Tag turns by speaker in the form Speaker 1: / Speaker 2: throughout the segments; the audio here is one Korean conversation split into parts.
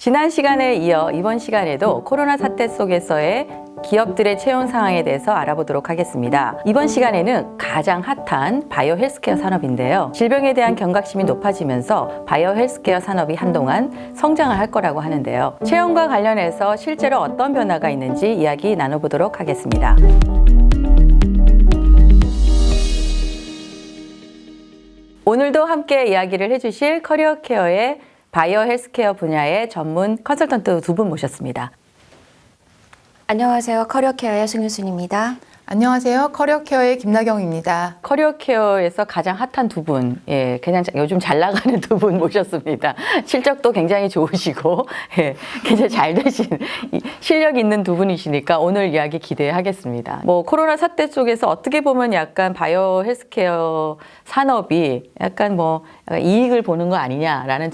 Speaker 1: 지난 시간에 이어 이번 시간에도 코로나 사태 속에서의 기업들의 채용 상황에 대해서 알아보도록 하겠습니다. 이번 시간에는 가장 핫한 바이오 헬스케어 산업인데요. 질병에 대한 경각심이 높아지면서 바이오 헬스케어 산업이 한동안 성장을 할 거라고 하는데요. 채용과 관련해서 실제로 어떤 변화가 있는지 이야기 나눠보도록 하겠습니다. 오늘도 함께 이야기를 해주실 커리어 케어의 바이오 헬스케어 분야의 전문 컨설턴트 두 분 모셨습니다.
Speaker 2: 안녕하세요. 커리어케어의 송윤순입니다.
Speaker 3: 안녕하세요. 커리어케어의 김나경입니다.
Speaker 1: 커리어 케어에서 가장 핫한 두 분, 그냥 요즘 잘 나가는 두 분 모셨습니다. 실적도 굉장히 좋으시고, 굉장히 잘 되신, 실력 있는 두 분이시니까 오늘 이야기 기대하겠습니다. 코로나 사태 속에서 어떻게 보면 약간 바이오 헬스케어 산업이 약간 이익을 보는 거 아니냐라는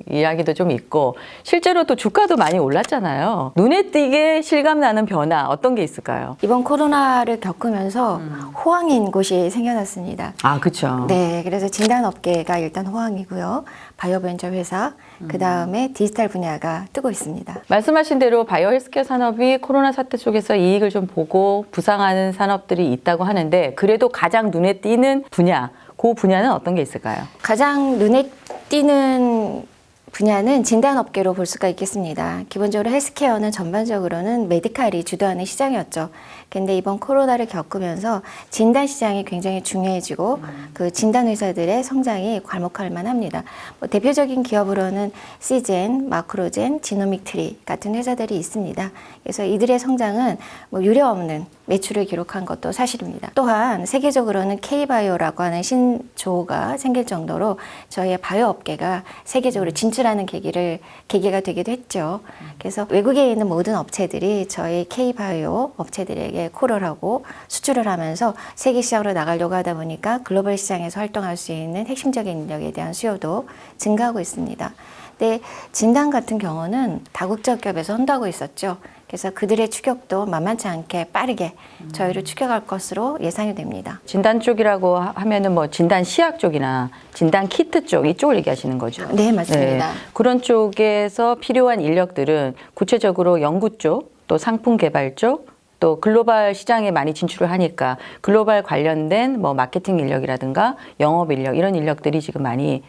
Speaker 1: 이야기도 좀 있고, 실제로 또 주가도 많이 올랐잖아요. 눈에 띄게 실감나는 변화 어떤 게 있을까요?
Speaker 2: 이번 코로나를 겪으면서 호황인 곳이 생겨났습니다.
Speaker 1: 아, 그렇죠.
Speaker 2: 네, 그래서 진단업계가 일단 호황이고요. 바이오벤처 회사, 그 다음에 디지털 분야가 뜨고 있습니다.
Speaker 1: 말씀하신 대로 바이오 헬스케어 산업이 코로나 사태 속에서 이익을 좀 보고 부상하는 산업들이 있다고 하는데, 그래도 가장 눈에 띄는 분야, 그 분야는 어떤 게 있을까요?
Speaker 2: 가장 눈에 띄는 분야는 진단업계로 볼 수가 있겠습니다. 기본적으로 헬스케어는 전반적으로는 메디칼이 주도하는 시장이었죠. 근데 이번 코로나를 겪으면서 진단 시장이 굉장히 중요해지고 그 진단 회사들의 성장이 괄목할 만합니다. 대표적인 기업으로는 시젠, 마크로젠, 지노믹트리 같은 회사들이 있습니다. 그래서 이들의 성장은 유례없는 매출을 기록한 것도 사실입니다. 또한 세계적으로는 K바이오라고 하는 신조어가 생길 정도로 저희의 바이오 업계가 세계적으로 진출하는 계기가 되기도 했죠. 그래서 외국에 있는 모든 업체들이 저희 K바이오 업체들에게 콜을 하고 수출을 하면서 세계 시장으로 나가려고 하다 보니까 글로벌 시장에서 활동할 수 있는 핵심적인 인력에 대한 수요도 증가하고 있습니다. 근데 진단 같은 경우는 다국적 기업에서 혼도하고 있었죠. 그래서 그들의 추격도 만만치 않게 빠르게 저희를 추격할 것으로 예상이 됩니다.
Speaker 1: 진단 쪽이라고 하면은 진단 시약 쪽이나 진단 키트 쪽 이쪽을 얘기하시는 거죠?
Speaker 2: 네, 맞습니다.
Speaker 1: 그런 쪽에서 필요한 인력들은 구체적으로 연구 쪽, 또 상품 개발 쪽, 또 글로벌 시장에 많이 진출을 하니까 글로벌 관련된 마케팅 인력이라든가 영업 인력 이런 인력들이 지금 많이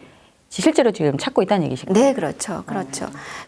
Speaker 1: 실제로 지금 찾고 있다는 얘기신가요?
Speaker 2: 네, 그렇죠.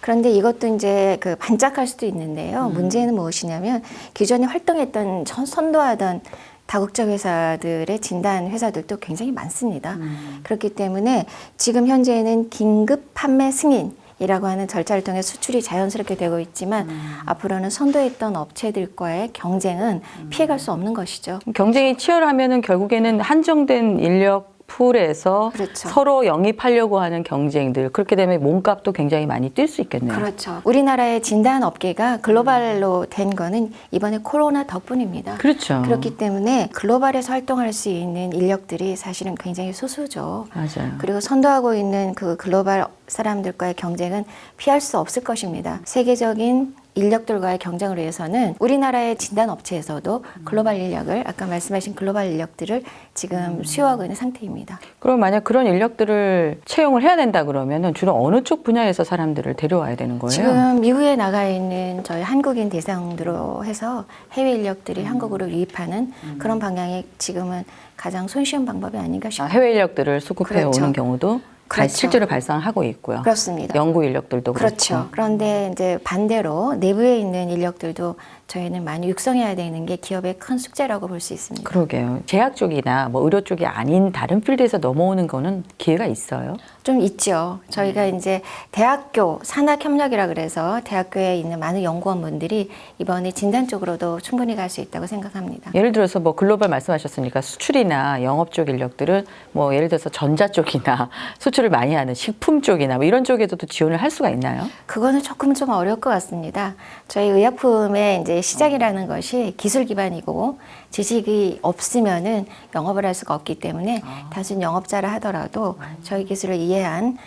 Speaker 2: 그런데 이것도 이제 반짝할 수도 있는데요. 문제는 무엇이냐면 기존에 활동했던 선도하던 다국적 회사들의 진단 회사들도 굉장히 많습니다. 그렇기 때문에 지금 현재는 긴급 판매 승인 이라고 하는 절차를 통해 수출이 자연스럽게 되고 있지만 앞으로는 선도했던 업체들과의 경쟁은 피해갈 수 없는 것이죠.
Speaker 1: 경쟁이 치열하면은 결국에는 한정된 인력 풀에서
Speaker 2: 그렇죠.
Speaker 1: 서로 영입하려고 하는 경쟁들, 그렇게 되면 몸값도 굉장히 많이 뛸 수 있겠네요.
Speaker 2: 그렇죠. 우리나라의 진단 업계가 글로벌로 된 거는 이번에 코로나 덕분입니다.
Speaker 1: 그렇죠.
Speaker 2: 그렇기 때문에 글로벌에서 활동할 수 있는 인력들이 사실은 굉장히 소수죠.
Speaker 1: 맞아요.
Speaker 2: 그리고 선도하고 있는 그 글로벌 사람들과의 경쟁은 피할 수 없을 것입니다. 세계적인 인력들과의 경쟁을 위해서는 우리나라의 진단 업체에서도 글로벌 인력을 아까 말씀하신 글로벌 인력들을 지금 수요하고 있는 상태입니다.
Speaker 1: 그럼 만약 그런 인력들을 채용을 해야 된다 그러면은 주로 어느 쪽 분야에서 사람들을 데려와야 되는 거예요?
Speaker 2: 지금 미국에 나가 있는 저희 한국인 대상으로 해서 해외 인력들이 한국으로 유입하는 그런 방향이 지금은 가장 손쉬운 방법이 아닌가 싶습니다.
Speaker 1: 해외 인력들을 수급해
Speaker 2: 그렇죠.
Speaker 1: 오는 경우도
Speaker 2: 그렇죠.
Speaker 1: 실제로 발생하고 있고요.
Speaker 2: 그렇습니다.
Speaker 1: 연구 인력들도
Speaker 2: 그렇죠.
Speaker 1: 그렇고.
Speaker 2: 그런데 이제 반대로 내부에 있는 인력들도 저희는 많이 육성해야 되는 게 기업의 큰 숙제라고 볼 수 있습니다.
Speaker 1: 그러게요. 제약 쪽이나 의료 쪽이 아닌 다른 필드에서 넘어오는 거는 기회가 있어요?
Speaker 2: 좀 있죠. 저희가 이제 대학교 산학협력이라 그래서 대학교에 있는 많은 연구원분들이 이번에 진단 쪽으로도 충분히 갈 수 있다고 생각합니다.
Speaker 1: 예를 들어서 글로벌 말씀하셨으니까 수출이나 영업 쪽 인력들은 예를 들어서 전자 쪽이나 수출을 많이 하는 식품 쪽이나 이런 쪽에서도 지원을 할 수가 있나요?
Speaker 2: 그거는 조금 좀 어려울 것 같습니다. 저희 의약품의 이제 시작이라는 것이 기술 기반이고 지식이 없으면은 영업을 할 수가 없기 때문에 단순 영업자라 하더라도 저희 기술을 이해한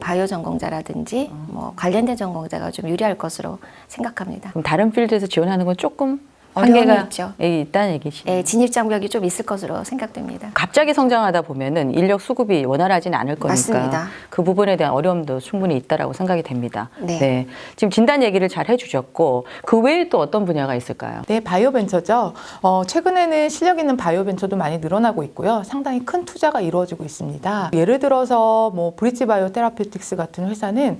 Speaker 2: 바이오 전공자라든지 관련된 전공자가 좀 유리할 것으로 생각합니다.
Speaker 1: 그럼 다른 필드에서 지원하는 건 조금
Speaker 2: 어려움이
Speaker 1: 한계가
Speaker 2: 있죠.
Speaker 1: 있다는 얘기시죠.
Speaker 2: 네, 진입 장벽이 좀 있을 것으로 생각됩니다.
Speaker 1: 갑자기 성장하다 보면은 인력 수급이 원활하지는 않을 거니까
Speaker 2: 맞습니다.
Speaker 1: 그 부분에 대한 어려움도 충분히 있다라고 생각이 됩니다.
Speaker 2: 네.
Speaker 1: 지금 진단 얘기를 잘 해주셨고 그 외에 또 어떤 분야가 있을까요?
Speaker 3: 네, 바이오벤처죠. 최근에는 실력 있는 바이오벤처도 많이 늘어나고 있고요. 상당히 큰 투자가 이루어지고 있습니다. 예를 들어서 뭐 브릿지 바이오 테라피틱스 같은 회사는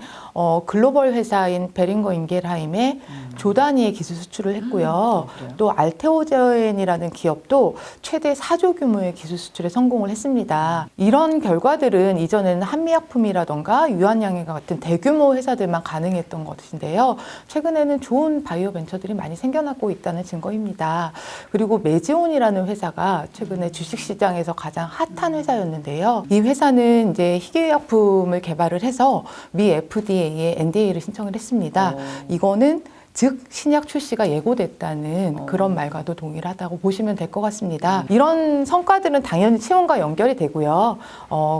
Speaker 3: 글로벌 회사인 베링거 인겔하임에 조 단위의 기술 수출을 했고요. 또 알테오젠이라는 기업도 최대 4조 규모의 기술 수출에 성공을 했습니다. 이런 결과들은 이전에는 한미약품이라던가 유한양행과 같은 대규모 회사들만 가능했던 것인데요. 최근에는 좋은 바이오 벤처들이 많이 생겨나고 있다는 증거입니다. 그리고 메지온이라는 회사가 최근에 주식시장에서 가장 핫한 회사였는데요. 이 회사는 이제 희귀약품을 개발을 해서 미 FDA에 NDA를 신청을 했습니다. 이거는 즉 신약 출시가 예고됐다는 그런 말과도 동일하다고 보시면 될 것 같습니다. 이런 성과들은 당연히 채용과 연결이 되고요.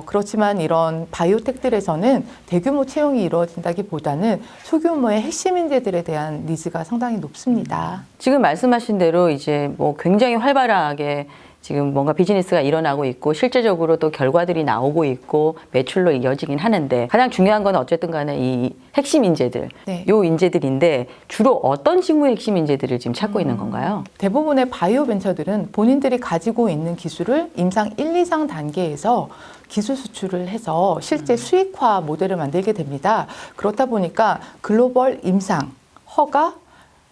Speaker 3: 그렇지만 이런 바이오텍들에서는 대규모 채용이 이루어진다기보다는 소규모의 핵심 인재들에 대한 니즈가 상당히 높습니다.
Speaker 1: 지금 말씀하신 대로 이제 뭐 굉장히 활발하게 지금 뭔가 비즈니스가 일어나고 있고 실제적으로 또 결과들이 나오고 있고 매출로 이어지긴 하는데 가장 중요한 건 어쨌든 간에 이 핵심 인재들,
Speaker 3: 네.
Speaker 1: 요 인재들인데 주로 어떤 직무의 핵심 인재들을 지금 찾고 있는 건가요?
Speaker 3: 대부분의 바이오 벤처들은 본인들이 가지고 있는 기술을 임상 1, 2상 단계에서 기술 수출을 해서 실제 수익화 모델을 만들게 됩니다. 그렇다 보니까 글로벌 임상, 허가,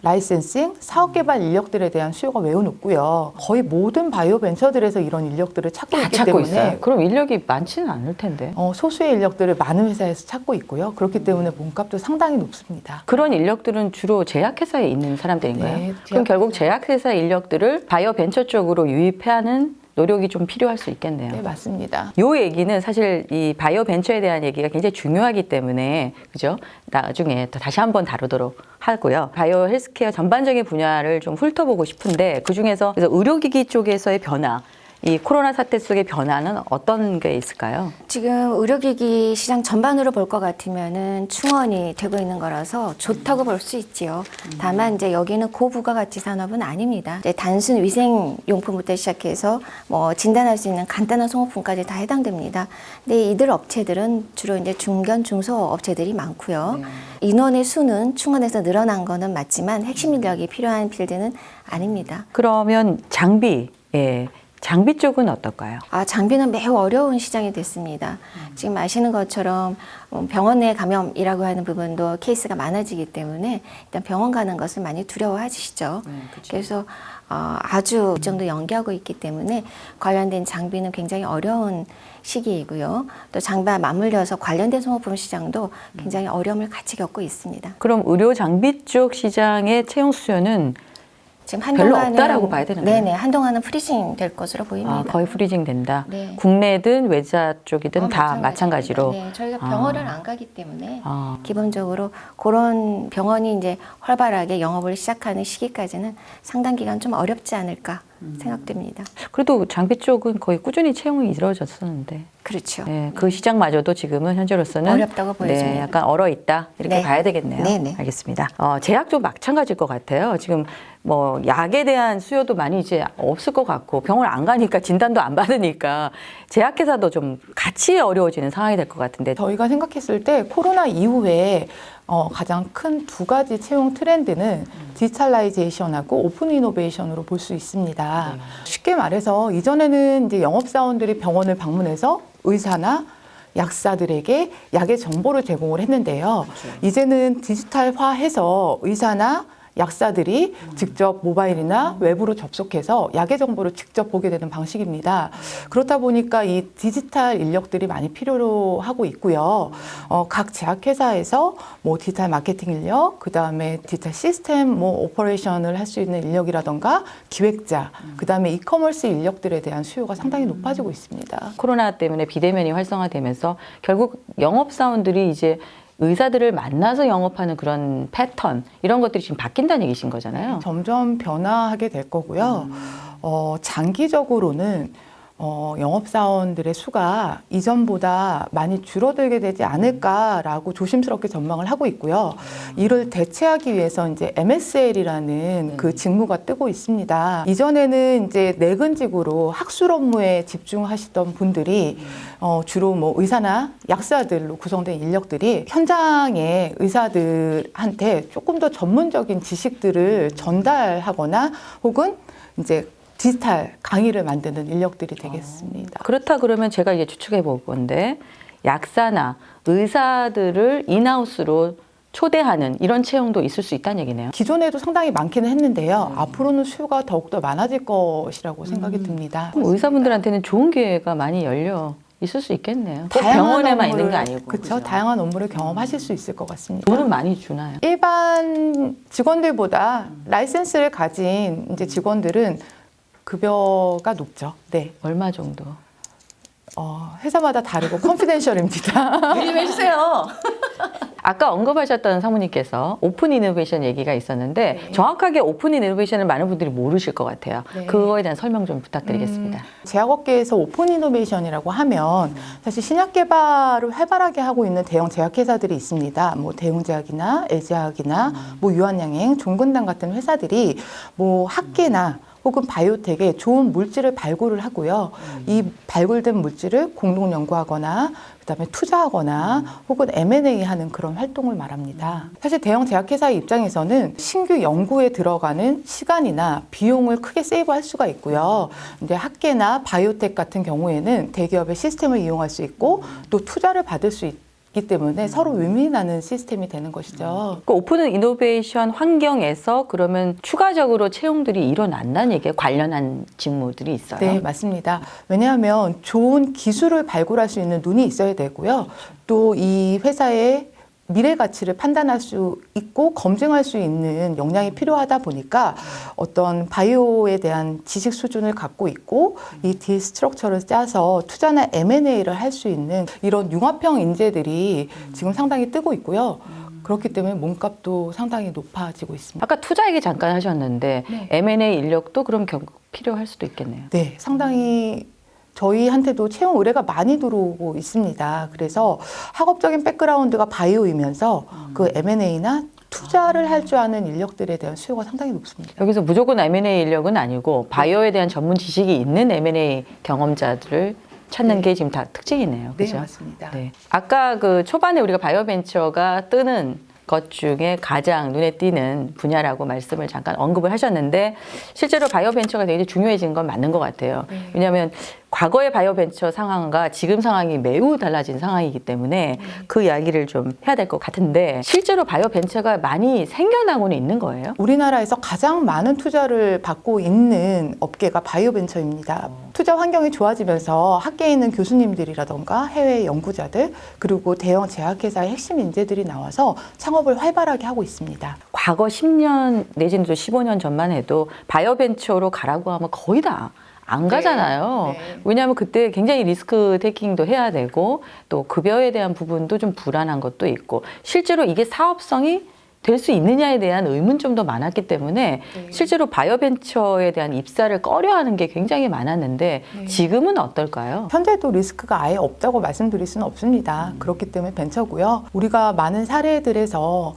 Speaker 3: 라이센싱, 사업개발 인력들에 대한 수요가 매우 높고요. 거의 모든 바이오 벤처들에서 이런 인력들을 찾고 있기
Speaker 1: 찾고
Speaker 3: 때문에
Speaker 1: 있어요. 그럼 인력이 많지는 않을 텐데.
Speaker 3: 소수의 인력들을 많은 회사에서 찾고 있고요. 그렇기 때문에 몸값도 상당히 높습니다.
Speaker 1: 그런 인력들은 주로 제약회사에 있는 사람들인가요?
Speaker 3: 네,
Speaker 1: 그럼 결국 제약회사 인력들을 바이오 벤처 쪽으로 유입하는 노력이 좀 필요할 수 있겠네요.
Speaker 3: 네, 맞습니다.
Speaker 1: 요 얘기는 사실 이 바이오 벤처에 대한 얘기가 굉장히 중요하기 때문에 그죠? 나중에 또 다시 한번 다루도록 하고요. 바이오 헬스케어 전반적인 분야를 좀 훑어보고 싶은데 그 중에서 그래서 의료기기 쪽에서의 변화, 이 코로나 사태 속의 변화는 어떤 게 있을까요?
Speaker 2: 지금 의료기기 시장 전반으로 볼 것 같으면은 충원이 되고 있는 거라서 좋다고 볼 수 있지요. 다만 이제 여기는 고부가가치 산업은 아닙니다. 이제 단순 위생용품부터 시작해서 뭐 진단할 수 있는 간단한 소모품까지 다 해당됩니다. 근데 이들 업체들은 주로 이제 중견, 중소 업체들이 많고요. 인원의 수는 충원에서 늘어난 거는 맞지만 핵심 인력이 필요한 필드는 아닙니다.
Speaker 1: 그러면 장비, 장비 쪽은 어떨까요?
Speaker 2: 장비는 매우 어려운 시장이 됐습니다. 지금 아시는 것처럼 병원 내 감염이라고 하는 부분도 케이스가 많아지기 때문에 일단 병원 가는 것을 많이 두려워하시죠. 그래서 아주 일정도 연기하고 있기 때문에 관련된 장비는 굉장히 어려운 시기이고요. 또 장비와 맞물려서 관련된 소모품 시장도 굉장히 어려움을 같이 겪고 있습니다.
Speaker 1: 그럼 의료 장비 쪽 시장의 채용 수요는
Speaker 2: 지금
Speaker 1: 별로
Speaker 2: 한동안은
Speaker 1: 없다라고 봐야 되는 거예요?
Speaker 2: 네네, 한동안은 프리징 될 것으로 보입니다.
Speaker 1: 거의 프리징 된다.
Speaker 2: 네.
Speaker 1: 국내든 외자 쪽이든 다 마찬가지로.
Speaker 2: 네, 저희가 병원을 안 가기 때문에
Speaker 1: 아.
Speaker 2: 기본적으로 그런 병원이 이제 활발하게 영업을 시작하는 시기까지는 상당 기간 좀 어렵지 않을까 생각됩니다.
Speaker 1: 그래도 장비 쪽은 거의 꾸준히 채용이 이루어졌었는데.
Speaker 2: 그렇죠.
Speaker 1: 네, 그 시장마저도 지금은 현재로서는
Speaker 2: 어렵다고 보여집니다.
Speaker 1: 네, 약간 얼어 있다 이렇게
Speaker 2: 네.
Speaker 1: 봐야 되겠네요.
Speaker 2: 네네.
Speaker 1: 알겠습니다. 제약도 마찬가지일 것 같아요. 지금 뭐 약에 대한 수요도 많이 이제 없을 것 같고 병원 안 가니까 진단도 안 받으니까 제약회사도 좀 같이 어려워지는 상황이 될 것 같은데.
Speaker 3: 저희가 생각했을 때 코로나 이후에 가장 큰 두 가지 채용 트렌드는 디지털라이제이션하고 오픈 이노베이션으로 볼 수 있습니다. 쉽게 말해서 이전에는 이제 영업사원들이 병원을 방문해서 의사나 약사들에게 약의 정보를 제공을 했는데요. 이제는 디지털화해서 의사나 약사들이 직접 모바일이나 외부로 접속해서 약의 정보를 직접 보게 되는 방식입니다. 그렇다 보니까 이 디지털 인력들이 많이 필요로 하고 있고요. 각 제약회사에서 뭐 디지털 마케팅 인력, 그 다음에 디지털 시스템, 뭐 오퍼레이션을 할 수 있는 인력이라던가 기획자, 그 다음에 이커머스 인력들에 대한 수요가 상당히 높아지고 있습니다.
Speaker 1: 코로나 때문에 비대면이 활성화되면서 결국 영업사원들이 이제 의사들을 만나서 영업하는 그런 패턴 이런 것들이 지금 바뀐다는 얘기신 거잖아요.
Speaker 3: 점점 변화하게 될 거고요. 장기적으로는 영업사원들의 수가 이전보다 많이 줄어들게 되지 않을까라고 조심스럽게 전망을 하고 있고요. 이를 대체하기 위해서 이제 MSL이라는 그 직무가 뜨고 있습니다. 이전에는 이제 내근직으로 학술 업무에 집중하시던 분들이 주로 뭐 의사나 약사들로 구성된 인력들이 현장의 의사들한테 조금 더 전문적인 지식들을 전달하거나 혹은 이제 디지털 강의를 만드는 인력들이 되겠습니다.
Speaker 1: 그렇다 그러면 제가 이제 추측해 볼 건데 약사나 의사들을 인하우스로 초대하는 이런 채용도 있을 수 있다는 얘기네요.
Speaker 3: 기존에도 상당히 많기는 했는데요. 앞으로는 수요가 더욱더 많아질 것이라고 생각이 듭니다.
Speaker 1: 그럼 의사분들한테는 좋은 기회가 많이 열려 있을 수 있겠네요. 꼭
Speaker 3: 다양한
Speaker 1: 병원에만
Speaker 3: 업무를-
Speaker 1: 있는 게 아니고.
Speaker 3: 그렇죠. 다양한 업무를 경험하실 수 있을 것 같습니다.
Speaker 1: 돈은 많이 주나요?
Speaker 3: 일반 직원들보다 라이센스를 가진 이제 직원들은 급여가 높죠. 네.
Speaker 1: 얼마 정도?
Speaker 3: 회사마다 다르고 컨피덴셜입니다.
Speaker 1: 미리 해주세요. 아까 언급하셨던 사모님께서 오픈 이노베이션 얘기가 있었는데
Speaker 3: 네.
Speaker 1: 정확하게 오픈 이노베이션을 많은 분들이 모르실 것 같아요.
Speaker 3: 네.
Speaker 1: 그거에 대한 설명 좀 부탁드리겠습니다.
Speaker 3: 제약업계에서 오픈 이노베이션이라고 하면 사실 신약 개발을 활발하게 하고 있는 대형 제약회사들이 있습니다. 뭐 대웅제약이나 LG제약이나 뭐 유한양행, 종근당 같은 회사들이 뭐 학계나 혹은 바이오텍에 좋은 물질을 발굴을 하고요. 이 발굴된 물질을 공동 연구하거나 그다음에 투자하거나 혹은 M&A 하는 그런 활동을 말합니다. 사실 대형 제약회사의 입장에서는 신규 연구에 들어가는 시간이나 비용을 크게 세이브할 수가 있고요. 근데 학계나 바이오텍 같은 경우에는 대기업의 시스템을 이용할 수 있고 또 투자를 받을 수 있기 때문에 서로 윈윈하는 시스템이 되는 것이죠.
Speaker 1: 그 오픈 이노베이션 환경에서 그러면 추가적으로 채용들이 일어난다는 얘기에 관련한 직무들이 있어요.
Speaker 3: 네, 맞습니다. 왜냐하면 좋은 기술을 발굴할 수 있는 눈이 있어야 되고요. 또 이 회사의 미래 가치를 판단할 수 있고 검증할 수 있는 역량이 필요하다 보니까 어떤 바이오에 대한 지식 수준을 갖고 있고 이 딜 스트럭처를 짜서 투자나 M&A를 할 수 있는 이런 융합형 인재들이 지금 상당히 뜨고 있고요. 그렇기 때문에 몸값도 상당히 높아지고 있습니다.
Speaker 1: 아까 투자 얘기 잠깐 하셨는데
Speaker 3: 네.
Speaker 1: M&A 인력도 그럼 결국 필요할 수도 있겠네요.
Speaker 3: 네, 상당히 저희한테도 채용 의뢰가 많이 들어오고 있습니다. 그래서 학업적인 백그라운드가 바이오이면서 그 M&A나 투자를 할 줄 아는 인력들에 대한 수요가 상당히 높습니다.
Speaker 1: 여기서 무조건 M&A 인력은 아니고 바이오에 대한 전문 지식이 있는 M&A 경험자들을 찾는 게 지금 다 특징이네요.
Speaker 3: 네,
Speaker 1: 그죠?
Speaker 3: 맞습니다.
Speaker 1: 네. 아까 그 초반에 우리가 바이오 벤처가 뜨는 것 중에 가장 눈에 띄는 분야라고 말씀을 잠깐 언급을 하셨는데 실제로 바이오 벤처가 되게 중요해진 건 맞는 것 같아요.
Speaker 3: 네.
Speaker 1: 왜냐하면 과거의 바이오 벤처 상황과 지금 상황이 매우 달라진 상황이기 때문에 그 이야기를 좀 해야 될 것 같은데 실제로 바이오 벤처가 많이 생겨나고는 있는 거예요?
Speaker 3: 우리나라에서 가장 많은 투자를 받고 있는 업계가 바이오벤처입니다. 투자 환경이 좋아지면서 학계에 있는 교수님들이라던가 해외 연구자들 그리고 대형 제약회사의 핵심 인재들이 나와서 창업을 활발하게 하고 있습니다.
Speaker 1: 과거 10년 내지는 또 15년 전만 해도 바이오 벤처로 가라고 하면 거의 다 안 가잖아요.
Speaker 3: 네.
Speaker 1: 왜냐하면 그때 굉장히 리스크 테이킹도 해야 되고 또 급여에 대한 부분도 좀 불안한 것도 있고 실제로 이게 사업성이 될 수 있느냐에 대한 의문점도 많았기 때문에
Speaker 3: 네.
Speaker 1: 실제로 바이오벤처에 대한 입사를 꺼려하는 게 굉장히 많았는데
Speaker 3: 네.
Speaker 1: 지금은 어떨까요?
Speaker 3: 현재도 리스크가 아예 없다고 말씀드릴 수는 없습니다. 그렇기 때문에 벤처고요. 우리가 많은 사례들에서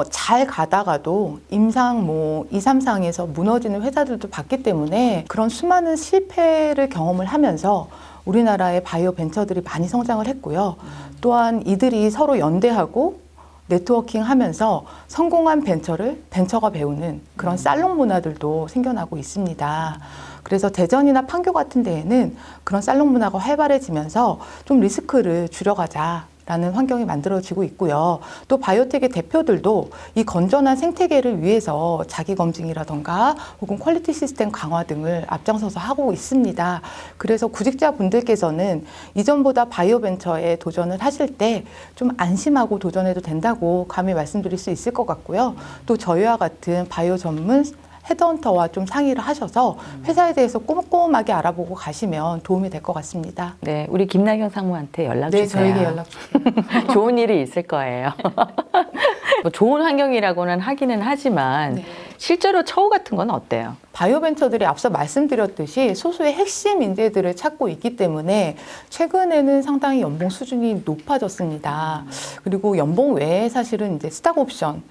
Speaker 3: 잘 가다가도 임상 뭐 2, 3상에서 무너지는 회사들도 봤기 때문에 그런 수많은 실패를 경험을 하면서 우리나라의 바이오 벤처들이 많이 성장을 했고요. 또한 이들이 서로 연대하고 네트워킹 하면서 성공한 벤처를 벤처가 배우는 그런 살롱 문화들도 생겨나고 있습니다. 그래서 대전이나 판교 같은 데에는 그런 살롱 문화가 활발해지면서 좀 리스크를 줄여가자라는 환경이 만들어지고 있고요. 또 바이오텍의 대표들도 이 건전한 생태계를 위해서 자기 검증이라던가 혹은 퀄리티 시스템 강화 등을 앞장서서 하고 있습니다. 그래서 구직자분들께서는 이전보다 바이오벤처에 도전을 하실 때 좀 안심하고 도전해도 된다고 감히 말씀드릴 수 있을 것 같고요. 또 저희와 같은 바이오 전문 헤드헌터와 좀 상의를 하셔서 회사에 대해서 꼼꼼하게 알아보고 가시면 도움이 될 것 같습니다.
Speaker 1: 네, 우리 김나경 상무한테 연락
Speaker 3: 네,
Speaker 1: 주세요.
Speaker 3: 저에게 연락 주세요.
Speaker 1: 좋은 일이 있을 거예요. 뭐 좋은 환경이라고는 하기는 하지만
Speaker 3: 네.
Speaker 1: 실제로 처우 같은 건 어때요?
Speaker 3: 바이오벤처들이 앞서 말씀드렸듯이 소수의 핵심 인재들을 찾고 있기 때문에 최근에는 상당히 연봉 수준이 높아졌습니다. 그리고 연봉 외에 사실은 이제 스탁 옵션을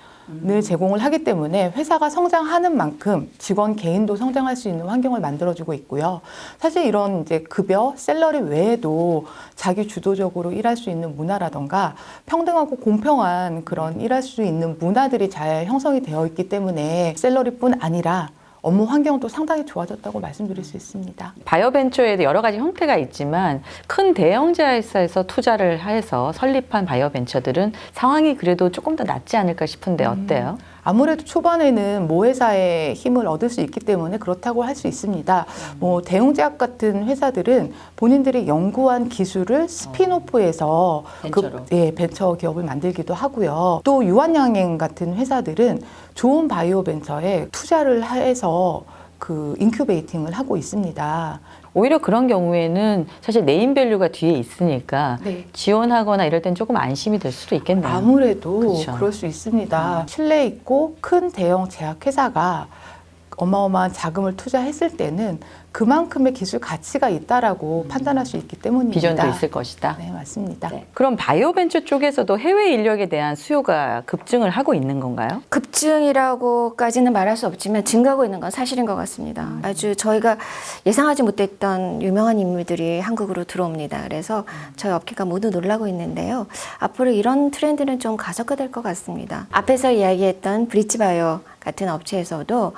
Speaker 3: 제공을 하기 때문에 회사가 성장하는 만큼 직원 개인도 성장할 수 있는 환경을 만들어주고 있고요. 사실 이런 이제 급여, 샐러리 외에도 자기 주도적으로 일할 수 있는 문화라던가 평등하고 공평한 그런 일할 수 있는 문화들이 잘 형성이 되어 있기 때문에 샐러리뿐 아니라 업무 환경도 상당히 좋아졌다고 말씀드릴 수 있습니다.
Speaker 1: 바이오벤처에도 여러 가지 형태가 있지만 큰 대형자 회사에서 투자를 해서 설립한 바이오벤처들은 상황이 그래도 조금 더 낫지 않을까 싶은데 어때요?
Speaker 3: 아무래도 초반에는 모 회사의 힘을 얻을 수 있기 때문에 그렇다고 할 수 있습니다. 뭐 대웅제약 같은 회사들은 본인들이 연구한 기술을 스피노프해서
Speaker 1: 벤처로.
Speaker 3: 벤처 기업을 만들기도 하고요. 또 유한양행 같은 회사들은 좋은 바이오 벤처에 투자를 해서 그 인큐베이팅을 하고 있습니다.
Speaker 1: 오히려 그런 경우에는 사실 네임밸류가 뒤에 있으니까
Speaker 3: 네.
Speaker 1: 지원하거나 이럴 땐 조금 안심이 될 수도 있겠네요.
Speaker 3: 아무래도
Speaker 1: 그렇죠.
Speaker 3: 그럴 수 있습니다. 신뢰 있고 큰 대형 제약회사가 어마어마한 자금을 투자했을 때는 그만큼의 기술 가치가 있다라고 판단할 수 있기 때문입니다.
Speaker 1: 비전도 있을 것이다.
Speaker 3: 네, 맞습니다.
Speaker 1: 네. 그럼 바이오벤처 쪽에서도 해외 인력에 대한 수요가 급증을 하고 있는 건가요?
Speaker 2: 급증이라고까지는 말할 수 없지만 증가하고 있는 건 사실인 것 같습니다. 아주 저희가 예상하지 못했던 유명한 인물들이 한국으로 들어옵니다. 그래서 저희 업계가 모두 놀라고 있는데요. 앞으로 이런 트렌드는 좀 가속화될 것 같습니다. 앞에서 이야기했던 브리치바이오 같은 업체에서도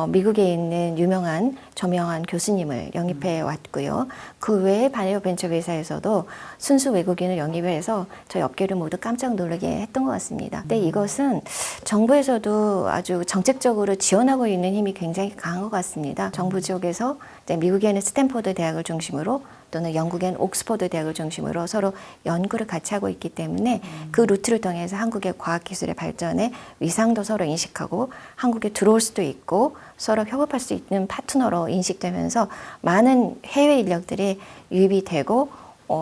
Speaker 2: 미국에 있는 유명한 저명한 교수님을 영입해 왔고요. 그 외에 바이오벤처 회사에서도 순수 외국인을 영입해서 저희 업계를 모두 깜짝 놀라게 했던 것 같습니다. 근데 이것은 정부에서도 아주 정책적으로 지원하고 있는 힘이 굉장히 강한 것 같습니다. 정부 지역에서 이제 미국에는 스탠포드 대학을 중심으로 또는 영국엔 옥스퍼드 대학을 중심으로 서로 연구를 같이 하고 있기 때문에 그 루트를 통해서 한국의 과학기술의 발전에 위상도 서로 인식하고 한국에 들어올 수도 있고 서로 협업할 수 있는 파트너로 인식되면서 많은 해외 인력들이 유입이 되고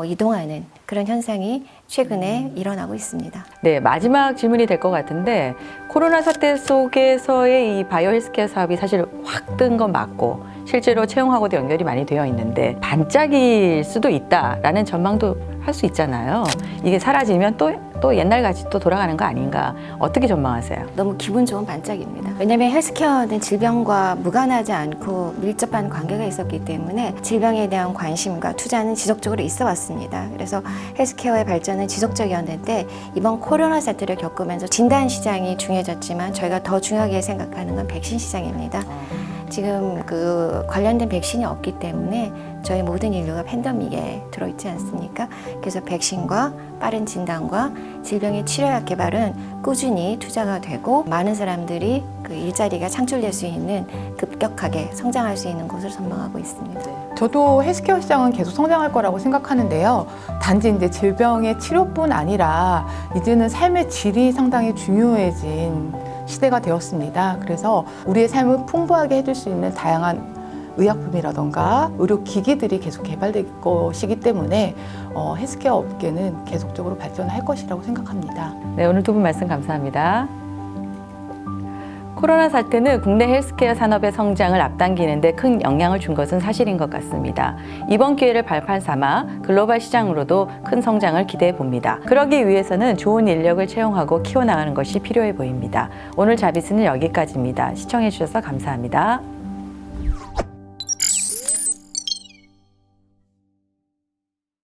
Speaker 2: 이동하는 그런 현상이 최근에 일어나고 있습니다.
Speaker 1: 네, 마지막 질문이 될 것 같은데 코로나 사태 속에서의 이 바이오 헬스케어 사업이 사실 확 뜬 건 맞고 실제로 채용하고도 연결이 많이 되어 있는데 반짝일 수도 있다라는 전망도 할 수 있잖아요. 이게 사라지면 또 옛날같이 또 돌아가는 거 아닌가? 어떻게 전망하세요?
Speaker 2: 너무 기분 좋은 반짝입니다. 왜냐하면 헬스케어는 질병과 무관하지 않고 밀접한 관계가 있었기 때문에 질병에 대한 관심과 투자는 지속적으로 있어 왔습니다. 그래서 헬스케어의 발전은 지속적이었는데 이번 코로나 사태를 겪으면서 진단 시장이 중요해졌지만 저희가 더 중요하게 생각하는 건 백신 시장입니다. 지금 그 관련된 백신이 없기 때문에 저희 모든 인류가 팬데믹에 들어있지 않습니까? 그래서 백신과 빠른 진단과 질병의 치료약 개발은 꾸준히 투자가 되고 많은 사람들이 그 일자리가 창출될 수 있는 급격하게 성장할 수 있는 곳을 전망하고 있습니다.
Speaker 3: 저도 헬스케어 시장은 계속 성장할 거라고 생각하는데요. 단지 이제 질병의 치료뿐 아니라 이제는 삶의 질이 상당히 중요해진 시대가 되었습니다. 그래서 우리의 삶을 풍부하게 해줄 수 있는 다양한 의약품이라던가 의료기기들이 계속 개발될 것이기 때문에 헬스케어 업계는 계속적으로 발전할 것이라고 생각합니다.
Speaker 1: 네, 오늘 두 분 말씀 감사합니다. 코로나 사태는 국내 헬스케어 산업의 성장을 앞당기는데 큰 영향을 준 것은 사실인 것 같습니다. 이번 기회를 발판 삼아 글로벌 시장으로도 큰 성장을 기대해 봅니다. 그러기 위해서는 좋은 인력을 채용하고 키워나가는 것이 필요해 보입니다. 오늘 자비스는 여기까지입니다. 시청해 주셔서 감사합니다.